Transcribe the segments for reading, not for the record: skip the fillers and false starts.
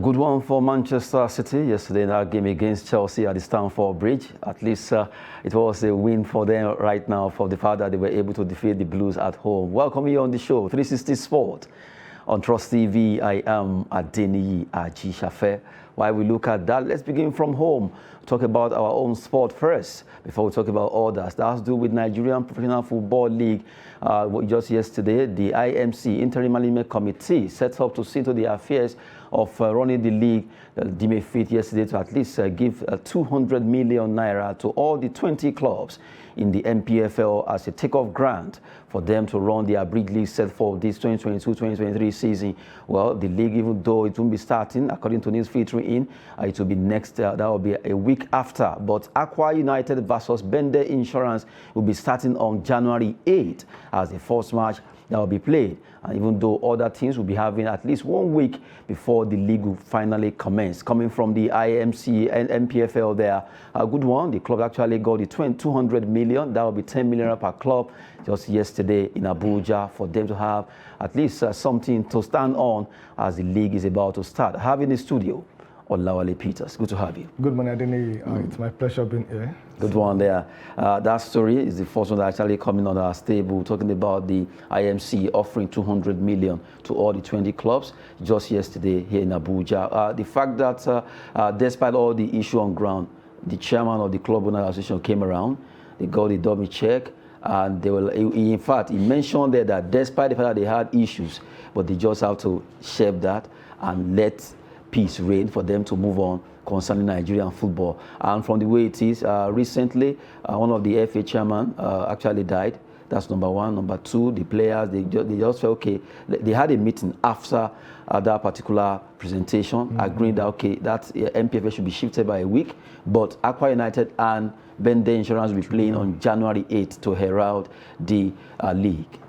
Good one for Manchester City yesterday in that game against Chelsea at the Stamford Bridge. At least it was a win for them right now for the fact that they were able to defeat the Blues at home. Welcome you on the show, 360 Sport. On Trust TV, I am Adeniyi Ajishafe. While we look at that, let's begin from home. Talk about our own sport first before we talk about others. That has to do with Nigerian Professional Football League. Just yesterday, the IMC, Interim Management Committee, set up to see to the affairs of running the league. Deemed fit yesterday to at least give 200 million naira to all the 20 clubs in the NPFL as a takeoff grant for them to run the abridged league set for this 2022-2023 season. Well, the league, even though it won't be starting, according to news filtering in, it will be next, that will be a week after. But Aqua United versus Bende Insurance will be starting on January 8th as the first match that will be played. And even though other teams will be having at least 1 week before the league will finally commence. Coming from the IMC and NPFL there, a good one. The club actually got the 200 million. That will be 10 million per club just yesterday in Abuja for them to have at least something to stand on as the league is about to start. I have in the studio Olawale Peters. Good to have you. Good morning, Adeniyi. It's my pleasure being here. Good one there. That story is the first one that actually coming on our stable, talking about the IMC offering 200 million to all the 20 clubs just yesterday here in Abuja. The fact that despite all the issue on ground, the chairman of the club owner association came around, they got the dummy check, and they will, in fact, he mentioned there that despite the fact that they had issues, but they just have to shelve that and let peace reign for them to move on concerning Nigerian football. And from the way it is, recently, one of the FA chairman actually died. That's number one. Number two, the players, they just felt, okay, they had a meeting after that particular presentation, agreeing that, okay, that NPFL should be shifted by a week, but Aqua United and Bende Insurance will be playing on January 8th to herald the league.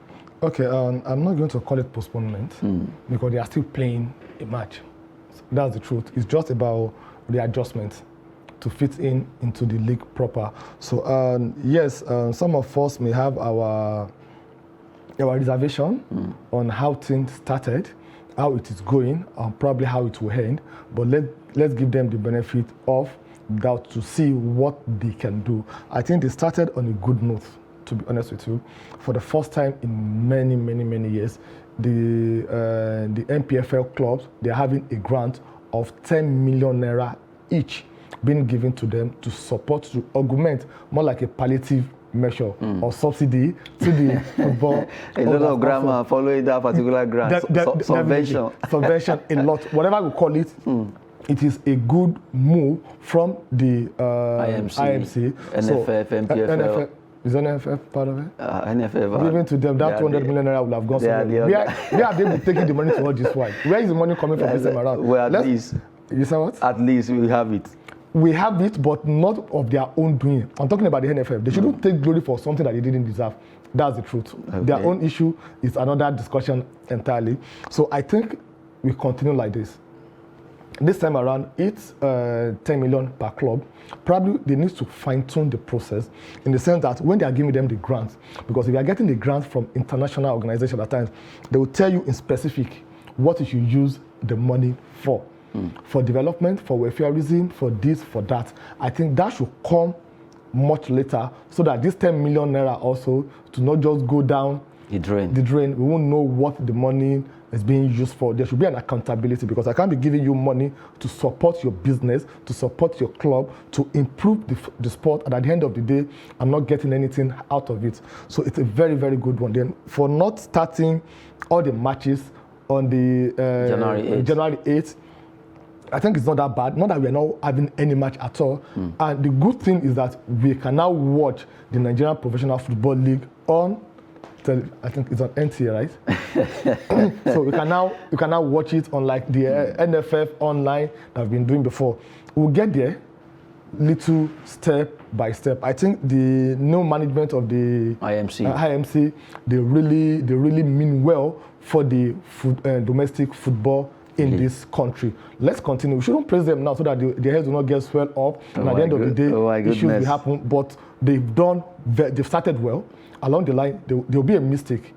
Okay, I'm not going to call it postponement because they are still playing a match. That's the truth. It's just about the adjustment to fit into the league proper. So yes, some of us may have our reservation on how things started, how it is going, and probably how it will end. But let's give them the benefit of doubt to see what they can do. I think they started on a good note, to be honest with you. For the first time in many years, the NPFL clubs, they're having a grant of 10 million naira each being given to them to support, to augment, more like a palliative measure or subsidy to the football. A lot of grammar following that particular grant. Subvention. Subvention, a lot. Whatever we call it, it is a good move from the IMC. NFF, NPFL. Is NFF part of it? NFF. Giving to them, that 200 million naira would have gone somewhere. Where are they taking the money towards this one? Where is the money coming from this time around? Well, at least. You say what? At least we have it. We have it, but not of their own doing. I'm talking about the NFF. They shouldn't take glory for something that they didn't deserve. That's the truth. Okay. Their own issue is another discussion entirely. So I think we continue like this. This time around, it's 10 million per club. Probably they need to fine-tune the process in the sense that when they are giving them the grants, because if you are getting the grants from international organizations at times, they will tell you in specific what you should use the money for. For development, for welfareism, for this, for that. I think that should come much later so that this 10 million naira also to not just go down the drain. We won't know what the money is being used for. There should be an accountability because I can't be giving you money to support your business, to support your club, to improve the sport, and at the end of the day, I'm not getting anything out of it. So it's a very good one. Then for not starting all the matches on the January 8th, I think it's not that bad. Not that we're not having any match at all. And the good thing is that we can now watch the Nigerian Professional Football League on, I think it's on NTA, right? So we can now watch it on like the NFF online that we've been doing before. We'll get there, little step by step. I think the new management of the IMC, they really mean well for the domestic football in this country. Let's continue. We shouldn't praise them now so that their heads will not get swelled up. And at the end of the day, issues will happen. But they've started well. Along the line, there will be a mistake.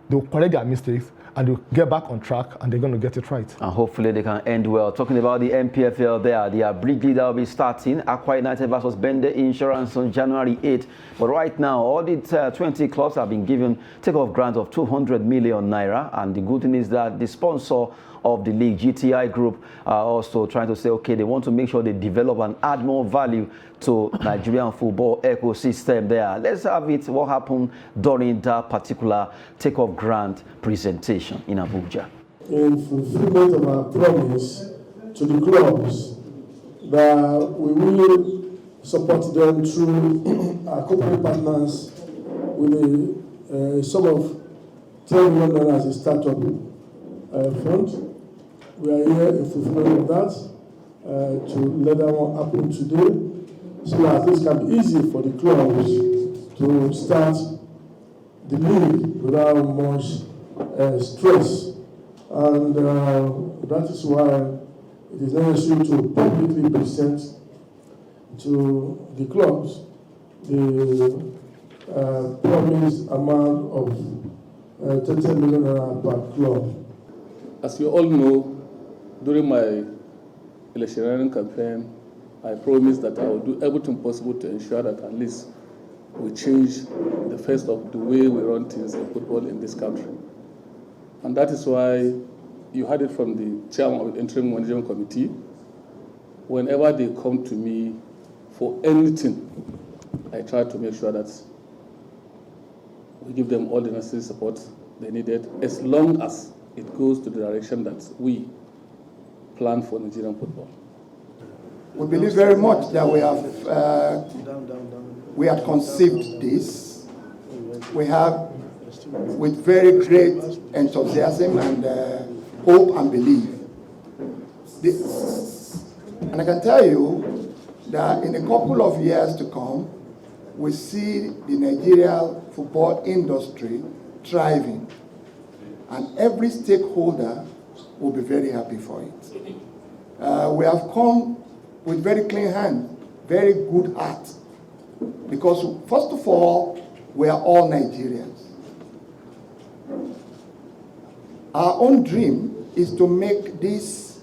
They will correct their mistakes. and they'll get back on track, and they're going to get it right. And hopefully they can end well. Talking about the NPFL there, the bridge leader will be starting Aqua United versus Bende Insurance on January 8th. But right now, all the 20 clubs have been given take-off grant of 200 million naira. And the good thing is that the sponsor of the league, GTI Group, are also trying to say, okay, they want to make sure they develop and add more value to Nigerian football ecosystem there. Let's have it, what happened during that particular take-off grant presentation in Abuja. In fulfillment of our promise to the clubs that we will support them through our corporate partners with a sum of 10 million naira as a startup fund. We are here in fulfillment of that to let that one happen today, so that this can be easy for the clubs to start the league without much stress. And that is why it is necessary to publicly present to the clubs the promised amount of 30 million per club. As you all know, during my electioneering campaign, I promised that I would do everything possible to ensure that at least we change the face of the way we run things in football in this country. And that is why you heard it from the chairman of the interim management committee. Whenever they come to me for anything, I try to make sure that we give them all the necessary support they needed, as long as it goes to the direction that we plan for Nigerian football. We believe very much that we have conceived this. We have, with very great enthusiasm and hope and belief. And I can tell you that in a couple of years to come, we see the Nigerian football industry thriving, and every stakeholder will be very happy for it. We have come with very clean hands, very good heart, because first of all, we are all Nigerians. Our own dream is to make this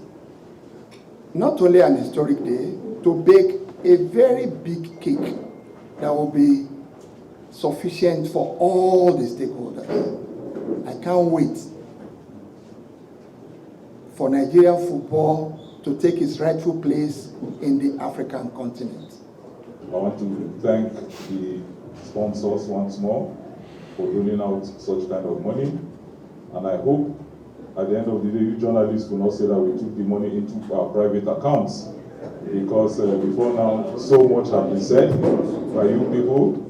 not only an historic day, to bake a very big cake that will be sufficient for all the stakeholders. I can't wait for Nigerian football to take its rightful place in the African continent. I want to thank the sponsors once more for rolling out such kind of money. And I hope at the end of the day, you journalists will not say that we took the money into our private accounts, because before now, so much has been said by you people.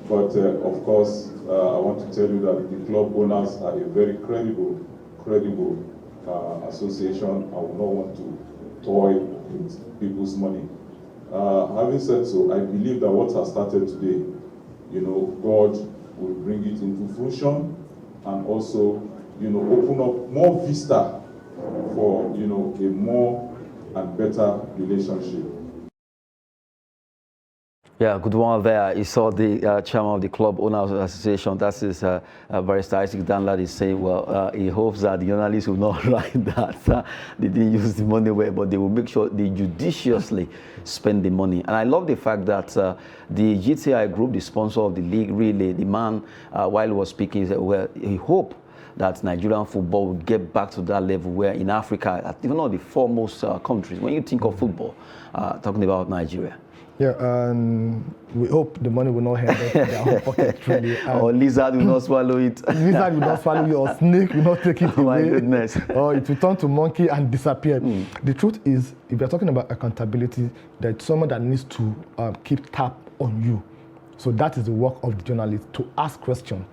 But of course, I want to tell you that the club owners are a very credible association. I would not want to toy with people's money. Having said so, I believe that what has started today, God will bring it into fruition, and also, open up more vista for, a more and better relationship. Yeah, good one there. You saw the chairman of the Club Owners Association, that is Barrister Isaac Danlad, is saying, well, he hopes that the journalists will not write that they didn't use the money well, but they will make sure they judiciously spend the money. And I love the fact that the GTI Group, the sponsor of the league, really, the man, while he was speaking, said, well, he hoped that Nigerian football will get back to that level where in Africa, even though the foremost countries, when you think of football, talking about Nigeria. Yeah, and we hope the money will not head up their own pocket, truly. Or lizard will not swallow it. Lizard will not swallow you, or snake will not take it away. My goodness. Or it will turn to monkey and disappear. The truth is, if you're talking about accountability, there's someone that needs to keep tab on you. So that is the work of the journalist, to ask questions.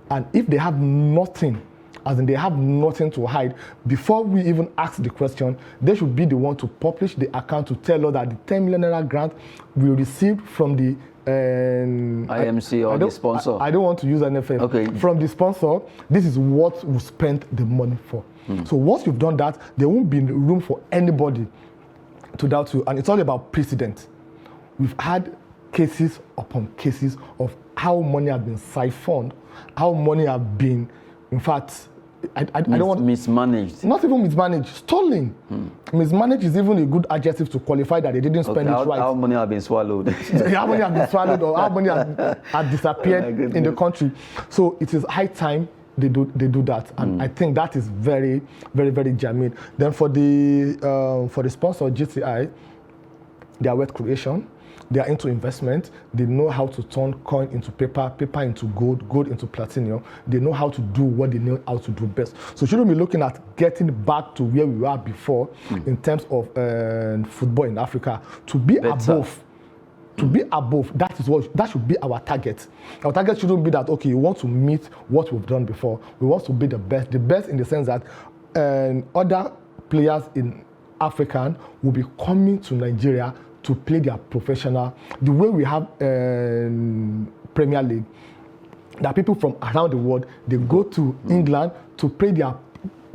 And if they have nothing, as in they have nothing to hide, before we even ask the question, they should be the one to publish the account to tell us that the 10 million naira grant we received from the IMC or the sponsor. I don't want to use NFF. Okay. From the sponsor, this is what we spent the money for. So once you've done that, there won't be room for anybody to doubt you. And it's all about precedent. We've had cases upon cases of how money has been siphoned, how money have been, in fact, I don't want mismanaged. Not even mismanaged, stolen. Mismanaged is even a good adjective to qualify that they didn't spend it right. How money have been swallowed? How money have been swallowed, or how money have disappeared in the country. So it is high time they do that, and I think that is very, very, very germane. Then for the sponsor GTI, they are wealth creation. They are into investment. They know how to turn coin into paper, paper into gold, gold into platinum. They know how to do what they know how to do best. So shouldn't be looking at getting back to where we were before in terms of football in Africa. To be above, that should be our target. Our target shouldn't be that, okay, we want to meet what we've done before. We want to be the best in the sense that other players in Africa will be coming to Nigeria to play their professional. The way we have Premier League, that people from around the world, they go to England to play their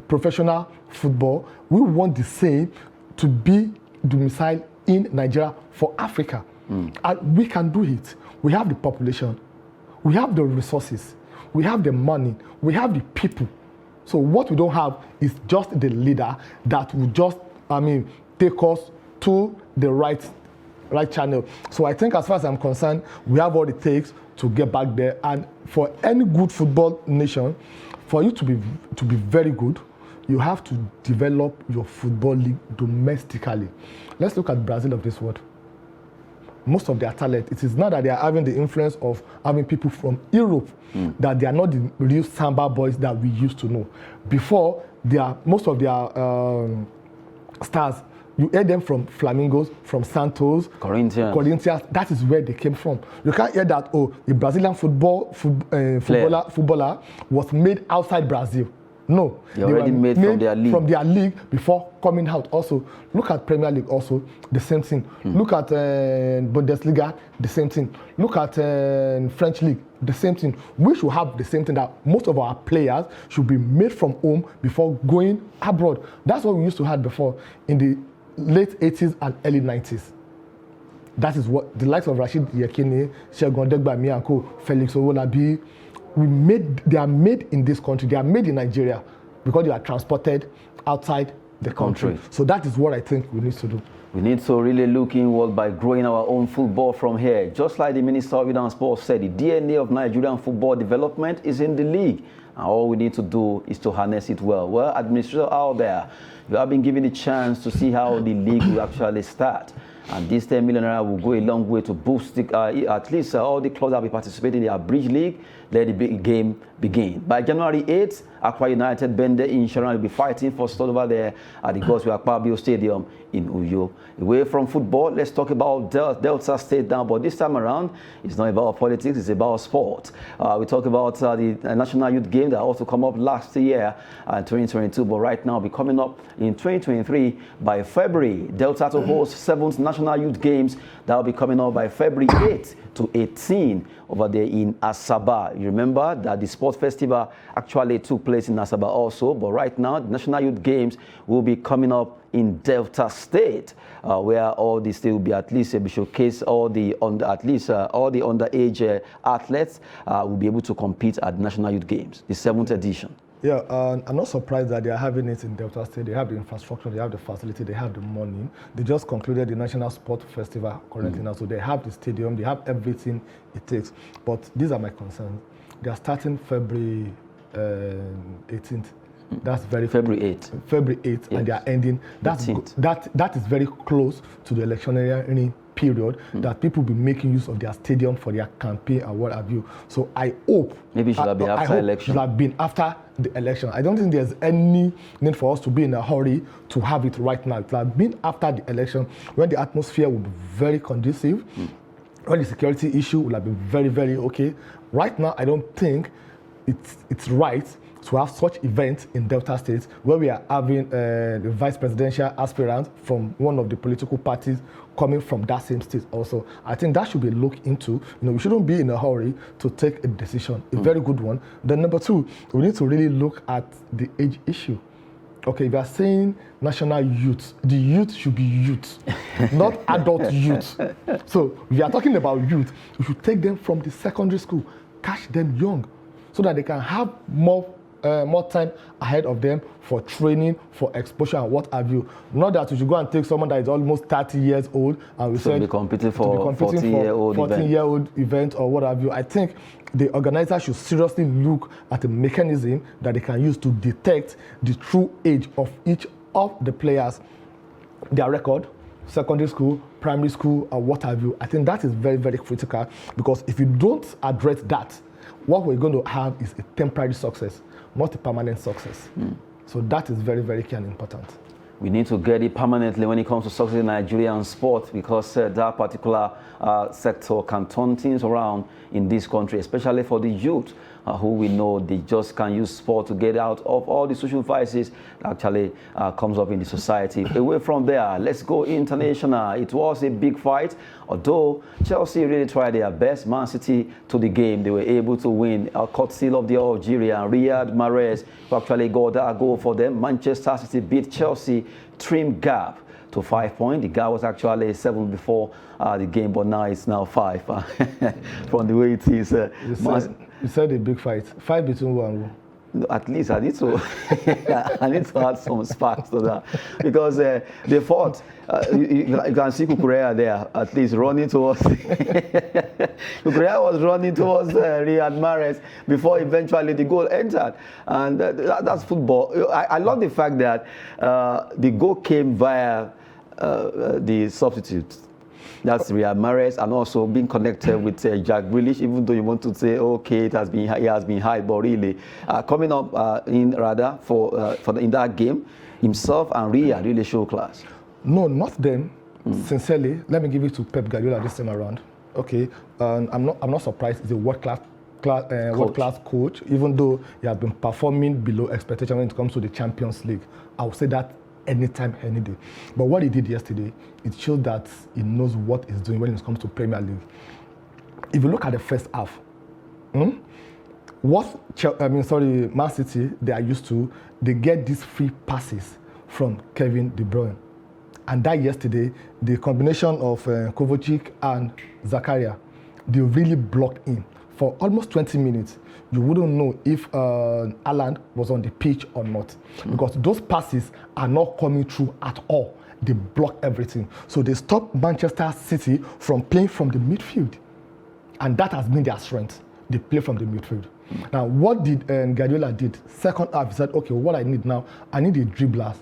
professional football. We want the same to be domiciled in Nigeria for Africa. And we can do it. We have the population, we have the resources, we have the money, we have the people. So what we don't have is just the leader that will just, take us to the right channel. So I think as far as I'm concerned, we have what it takes to get back there. And for any good football nation, for you to be very good, you have to develop your football league domestically. Let's look at Brazil of this world. Most of their talent, it is not that they are having the influence of having people from Europe, that they are not the real Samba boys that we used to know. Before, most of their stars, you hear them from Flamingos, from Santos, Corinthians. That is where they came from. You can't hear that, a Brazilian footballer was made outside Brazil. No, they already made from their league before coming out. Also, look at Premier League. Also, the same thing. Look at Bundesliga, the same thing. Look at French League, the same thing. We should have the same thing, that most of our players should be made from home before going abroad. That's what we used to have before in the late 80s and early 90s. That is what the likes of Rashid Yekini, Segun Odegbami and co, Felix Owolabi, they are made in this country. They are made in Nigeria because they are transported outside the country. So that is what I think we need to do. We need to really look inward by growing our own football from here. Just like the Minister of Youth and Sports said, the DNA of Nigerian football development is in the league. And all we need to do is to harness it well. Well, administrators out there, you have been given the chance to see how the league will actually start. And this 10 million naira will go a long way to boost at least all the clubs that will be participating in the Bridge League. Let the big game begin. By January 8th, Accra United, Bende Insurance will be fighting for slot over there at the Godswill Akpabio Stadium in Uyo. Away from football, let's talk about Delta State now. But this time around, it's not about politics, it's about sport. We talk about the National Youth Game that also come up last year, 2022. But right now, be coming up in 2023 by February. Delta to host 7th National Youth Games that will be coming up by February 8th to 18 over there in Asaba. You remember that the sports festival actually took place in Asaba also, but right now the National Youth Games will be coming up in Delta State, where all the state will be at least showcase all the underage athletes will be able to compete at the National Youth Games, the 7th edition. Yeah, I'm not surprised that they are having it in Delta State. They have the infrastructure, they have the facility, they have the money. They just concluded the National Sport Festival currently now, so they have the stadium, they have everything it takes. But these are my concerns. They are starting February 18th. That's very February 8th. February 8th, yes. And they are ending. That is very close to the electioneering period that people will be making use of their stadium for their campaign and what have you. So I hope maybe it should have been after election. Should have been after the election. I don't think there's any need for us to be in a hurry to have it right now. It should have been after the election, when the atmosphere will be very conducive, when the security issue will have been very, very okay. Right now, I don't think it's right to have such events in Delta State where we are having the vice presidential aspirant from one of the political parties coming from that same state also. I think that should be looked into. We shouldn't be in a hurry to take a decision, a very good one. Then number two, we need to really look at the age issue. Okay, if you are saying national youth, the youth should be youth, not adult youth. So if you are talking about youth, you should take them from the secondary school, catch them young, so that they can have more more time ahead of them for training, for exposure, and what have you. Not that we should go and take someone that is almost 30 years old and we So said be competing for 14-year-old 14-year-old event or what have you. I think the organizer should seriously look at a mechanism that they can use to detect the true age of each of the players, their record, secondary school, primary school, or what have you. I think that is very, very critical, because if you don't address that, what we're going to have is a temporary success, not a permanent success. So that is very, very key and important. We need to get it permanently when it comes to success in Nigerian sport, because that particular sector can turn things around in this country, especially for the youth who we know they just can use sport to get out of all the social vices that actually comes up in the society. Away from there, let's go international. It was a big fight, although Chelsea really tried their best. Man City to the game, they were able to win a courtesy of the Algerian Riyad Mahrez, who actually got that goal for them. Manchester City beat Chelsea, trim gap to 5 points. The gap was actually 7 before the game, but now it's now 5 from the way it is. You said a big fight. Fight between who and who? At least I need to I need to add some sparks to that, because they fought. You can see Kukurea there, at least running towards Kukurea was running towards Riyad Mahrez before eventually the goal entered, and that's football. I love the fact that the goal came via the substitute. That's Riyad Mahrez, and also being connected with Jack Grealish, even though you want to say, okay, he has been high, but really coming up in that game, himself and Riyad really show class. No, not them. Sincerely, let me give it to Pep Guardiola this time around. Okay, I'm not surprised. He's a world-class coach, even though he has been performing below expectation when it comes to the Champions League. I would say that anytime, any day. But what he did yesterday, it showed that he knows what he's doing when it comes to Premier League. If you look at the first half, Man City, they are used to, they get these free passes from Kevin De Bruyne. And that yesterday, the combination of Kovacic and Zakaria, they really blocked in. For almost 20 minutes, you wouldn't know if Haaland was on the pitch or not, because those passes are not coming through at all. They block everything. So they stopped Manchester City from playing from the midfield. And that has been their strength. They play from the midfield. Now, what did Guardiola did? Second half, he said, okay, what I need now, I need a dribblers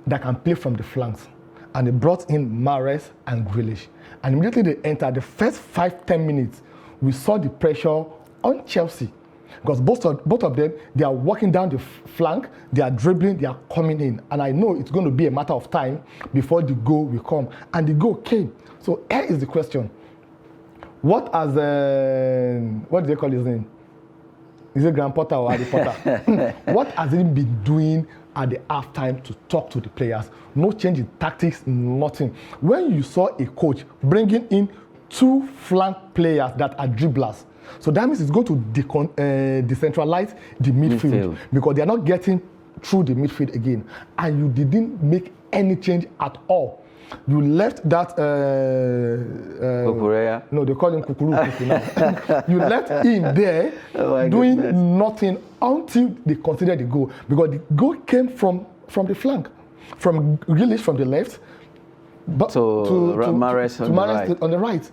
that can play from the flanks. And they brought in Mahrez and Grealish. And immediately they entered the first 5-10 minutes, we saw the pressure on Chelsea, because both of them, they are walking down the flank, they are dribbling, they are coming in. And I know it's going to be a matter of time before the goal will come. And the goal came. So here is the question. What do they call his name? Is it Graham Potter or Harry Potter? What has he been doing at the halftime to talk to the players? No change in tactics, nothing. When you saw a coach bringing in 2 flank players that are dribblers, so that means it's going to decentralize the midfield, because they are not getting through the midfield again. And you didn't make any change at all. You left that Kukurea. No, they call him Kukuru now. You left him there doing nothing until they considered the goal, because the goal came from the flank, from Grealish from the left, but to Mahrez on the right.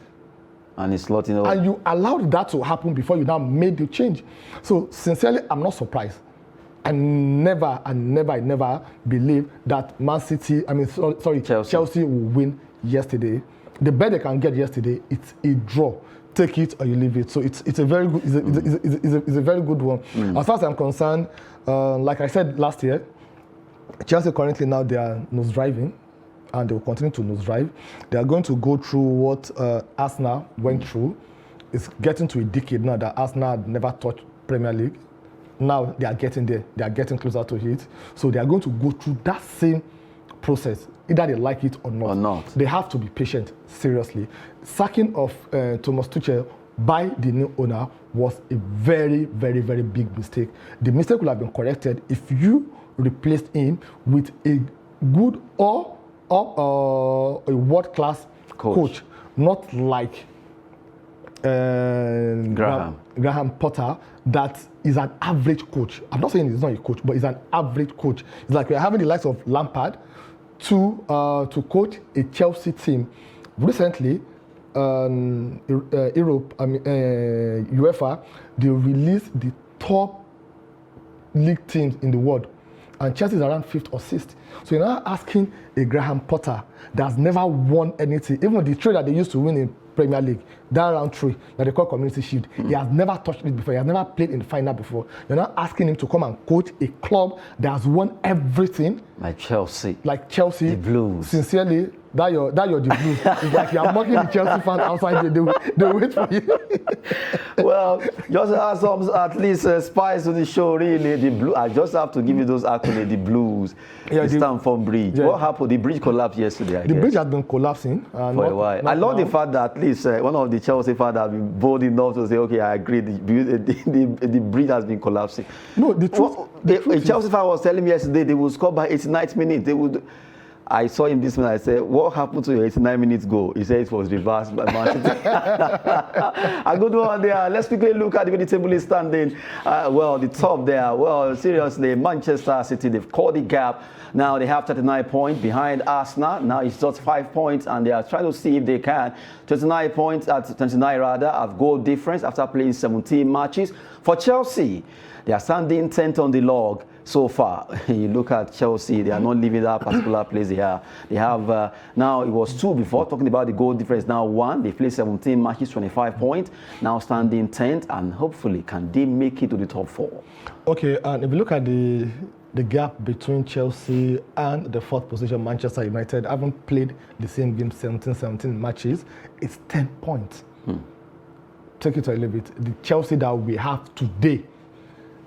And it's slotting over. And you allowed that to happen before you now made the change. So sincerely, I'm not surprised. I never believe that Chelsea will win yesterday. The bet they can get yesterday, it's a draw. Take it or you leave it. So it's a very good it's a very good one. As far as I'm concerned, like I said last year, Chelsea currently now they are nose driving, and they will continue to nose drive. They are going to go through what Arsenal went through. It's getting to a decade now that Arsenal had never touched Premier League. Now they are getting there. They are getting closer to it. So they are going to go through that same process, either they like it or not. They have to be patient, seriously. Sacking of Thomas Tuchel by the new owner was a very, very, very big mistake. The mistake would have been corrected if you replaced him with a good or a world-class coach, not like Graham Potter that is an average coach. I'm not saying he's not a coach, but he's an average coach. It's like we're having the likes of Lampard to coach a Chelsea team. Recently, UEFA, they released the top league teams in the world, and Chelsea is around 5th or 6th. So you're now asking a Graham Potter that's never won anything, even the trade that they used to win in Premier League, that round 3 that they call Community Shield. He has never touched it before. He has never played in the final before. You're not asking him to come and coach a club that has won everything. Like Chelsea. The Blues. Sincerely, that you're the Blues. It's like you're mocking the Chelsea fans outside. They wait for you. Well, just add some at least spice to the show. Really, the Blue. I just have to give you those accolades. The Blues. Yeah, the Stamford Bridge. Yeah. What happened? The bridge collapsed yesterday. The bridge has been collapsing for a while. I love the fact that at least one of the Chelsea fans have been bold enough to say, "Okay, I agree. The bridge has been collapsing." No, the truth. A Chelsea fan was telling me yesterday they would score by 89th minute. They would. I saw him this minute. I said, "What happened to your 89 minutes goal?" He said it was reversed by Manchester. A good one there. Let's quickly look at the way the table is standing. Well, the top there. Well, seriously, Manchester City, they've caught the gap. Now they have 39 points behind Arsenal. Now it's just 5 points, and they are trying to see if they can. 29 points at 29 rather of goal difference after playing 17 matches. For Chelsea, they are standing 10th on the log. So far, you look at Chelsea, they are not leaving that particular place they are. They have, now it was 2 before, talking about the goal difference, now 1. They played 17 matches, 25 points, now standing 10th, and hopefully, can they make it to the top 4? Okay, and if you look at the gap between Chelsea and the 4th position, Manchester United, haven't played the same game, 17 matches, it's 10 points. Take it a little bit. The Chelsea that we have today,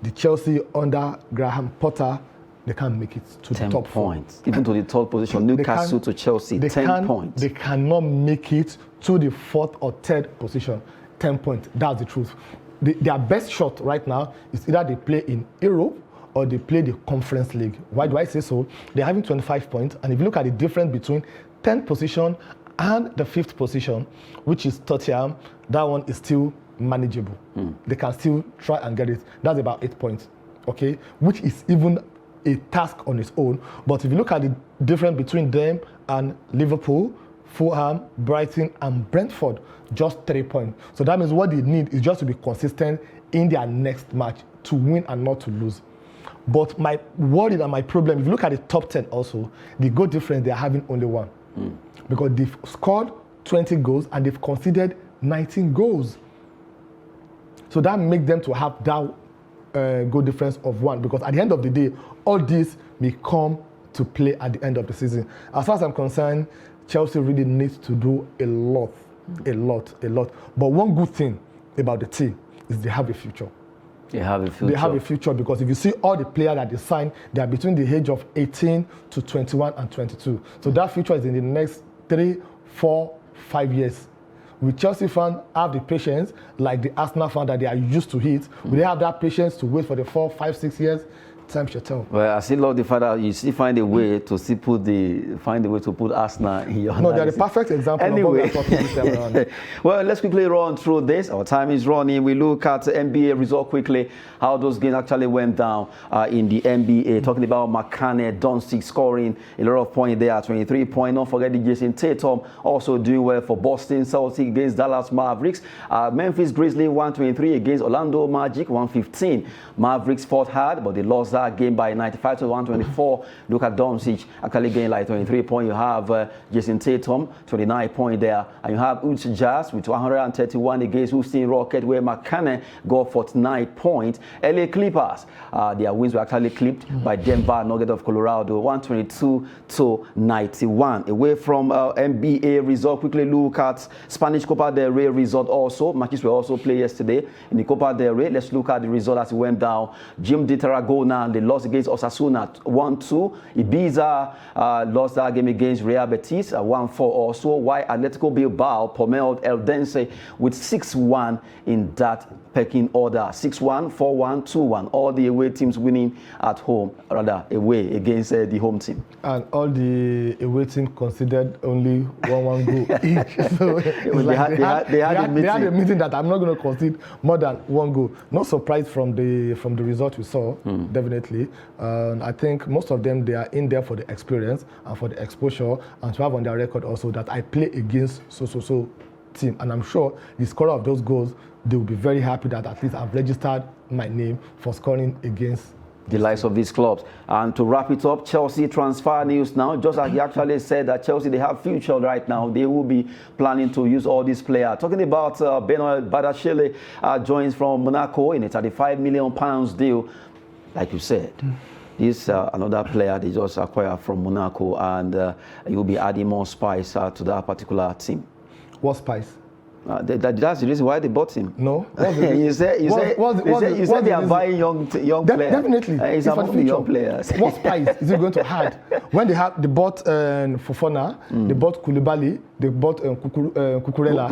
the Chelsea under Graham Potter, they can't make it to the top 4. 10 points. Even to the 3rd position, Newcastle to Chelsea, 10 points. They cannot make it to the 4th or 3rd position, 10 points. That's the truth. Their best shot right now is either they play in Europe or they play the Conference League. Why do I say so? They're having 25 points, and if you look at the difference between 10th position and the 5th position, which is Tottenham, that one is still manageable. They can still try and get it. That's about 8 points, okay? Which is even a task on its own. But if you look at the difference between them and Liverpool, Fulham, Brighton, and Brentford, just 3 points. So that means what they need is just to be consistent in their next match to win and not to lose. But my worry and my problem, if you look at the top 10 also, the goal difference, they're having only 1. Because they've scored 20 goals and they've conceded 19 goals. So that makes them to have that goal difference of 1, because at the end of the day, all this may come to play at the end of the season. As far as I'm concerned, Chelsea really needs to do a lot. But one good thing about the team is they have a future. They have a future because if you see all the players that they signed, they are between the age of 18 to 21 and 22. So that future is in the next 3, 4, 5 years. Will Chelsea fans have the patience like the Arsenal fan that they are used to it? Will they have that patience to wait for the 4, 5, 6 years? Time shall tell. Well, I still love the fact that you still find a way to still put Arsenal in your No, they're the perfect example anyway. of what we're talking this time around. Well, let's quickly run through this. Our time is running. We look at the NBA result quickly, how those games actually went down in the NBA. Talking about McCann, Doncic scoring a lot of points there, 23 points. Don't forget the Jason Tatum also doing well for Boston Celtics against Dallas Mavericks. Memphis Grizzlies 123 against Orlando Magic 115. Mavericks fought hard, but they lost that game by 95 to 124. Look at Doncic actually getting like 23 points. You have Jason Tatum, 29 points there. And you have Utah Jazz with 131 against Houston Rockets, where McCann got 49 points. LA Clippers, their wins were actually clipped by Denver Nuggets of Colorado, 122 to 91. Away from NBA result, quickly look at Spanish Copa del Rey result also. Matches were also played yesterday in the Copa del Rey. Let's look at the result as it went down. Jim de Tarragona and they lost against Osasuna 1-2. Ibiza lost that game against Real Betis 1-4 also, while Atletico Bilbao pummeled Eldense with 6-1 in that pecking order. 6-1, 4-1, 2-1. All the away teams winning at home, rather away against the home team. And all the away teams considered only 1 goal each. So they had a meeting that I'm not going to concede more than 1 goal. No surprise from the result we saw, definitely. I think most of them, they are in there for the experience and for the exposure, and to have on their record also that I play against so team. And I'm sure the scorer of those goals, they will be very happy that at least I've registered my name for scoring against the likes of these clubs. And to wrap it up, Chelsea transfer news now. Just as he actually said that Chelsea, they have future right now. They will be planning to use all these players. Talking about Benoit Badiashile joins from Monaco in a £35 million deal. Like you said, this another player they just acquired from Monaco, and you'll be adding more spice to that particular team. What spice? That's the reason why they bought him. No. You said they are buying young players. Definitely. It's among the young players. What spice is it going to add? When they bought Fofana, they bought Koulibaly, they bought Cucurella.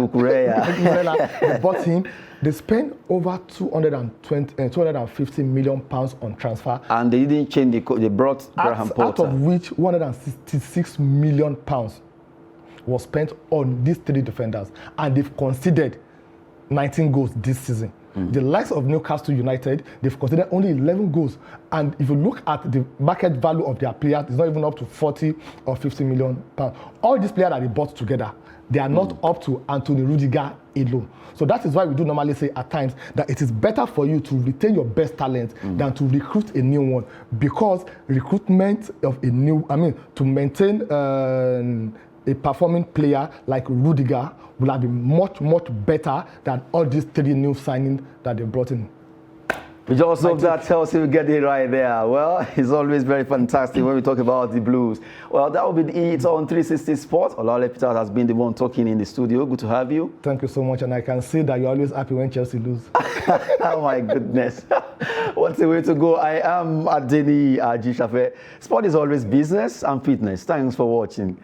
They bought him. They spent over 250 million pounds on transfer. And they didn't change they brought Graham Potter. Out of which 166 million pounds was spent on these 3 defenders, and they've conceded 19 goals this season. The likes of Newcastle United, they've conceded only 11 goals. And if you look at the market value of their players, it's not even up to 40 or 50 million pounds. All these players that they bought together, they are not up to Anthony Rudiger alone. So that is why we do normally say at times that it is better for you to retain your best talent than to recruit a new one, because recruitment of to maintain a performing player like Rudiger will have been much better than all these 3 new signings that they brought in. We just hope that Chelsea will get it right there. Well, it's always very fantastic when we talk about the Blues. Well, that will be it on 360 Sports. Olale Peter has been the one talking in the studio. Good to have you. Thank you so much, and I can see that you're always happy when Chelsea lose. Oh my goodness. What's the way to go? I am Adeni Ajishafe. Sport is always business and fitness. Thanks for watching.